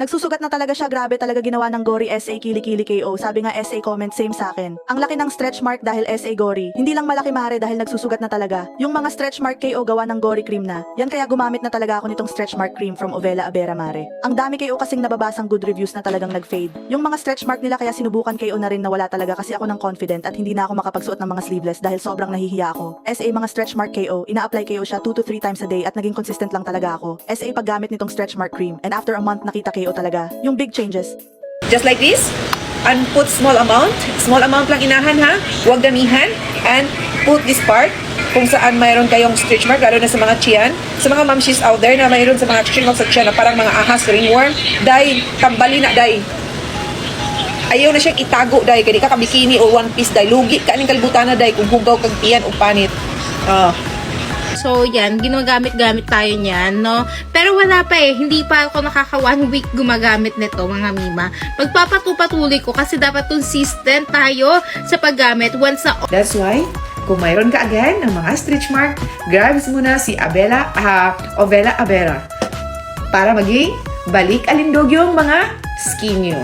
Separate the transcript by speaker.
Speaker 1: Nagsusugat na talaga siya, grabe talaga ginawa ng Gory SA Kilikili KO. Sabi nga SA comment same sa akin. Ang laki ng stretch mark dahil SA Gory. Hindi lang malaki mare dahil nagsusugat na talaga. Yung mga stretch mark KO gawa ng Gory cream na. Yan kaya gumamit na talaga ako nitong stretch mark cream from Ovela Abera mare. Ang dami KO kasing nababasang good reviews na talagang nag-fade. Yung mga stretch mark nila kaya sinubukan KO na rin na wala talaga kasi ako ng confident at hindi na ako makapagsuot ng mga sleeveless dahil sobrang nahihiya ako. SA mga stretch mark KO, ina-apply KO siya 2 to 3 times a day at naging consistent lang talaga ako. SA paggamit nitong stretch mark cream and after a month nakita KO talaga. Yung big changes.
Speaker 2: Just like this, and put small amount lang inahan ha, huwag damihan, and put this part kung saan mayroon kayong stretch mark, lalo na sa mga tiyan, sa mga mamshis out there na mayroon sa mga stretch mark sa tiyan na parang mga ahas, ringworm, day, tambali na day. Ayaw na siyang itago day, kaya di ka bikini o one piece day, lugi ka ning kalibutan na day kung hugaw kag tiyan o panit.
Speaker 3: So, yan, ginagamit-gamit tayo niyan, no? Pero wala pa eh, hindi pa ako nakaka 1 week gumagamit nito, mga mima. Pagpapatuloy ko kasi dapat consistent tayo sa paggamit once na.
Speaker 2: That's why, kung mayroon ka again ng mga stretch mark, grabs mo na si Ovela Abera para maging balik alindog yung mga skin nyo.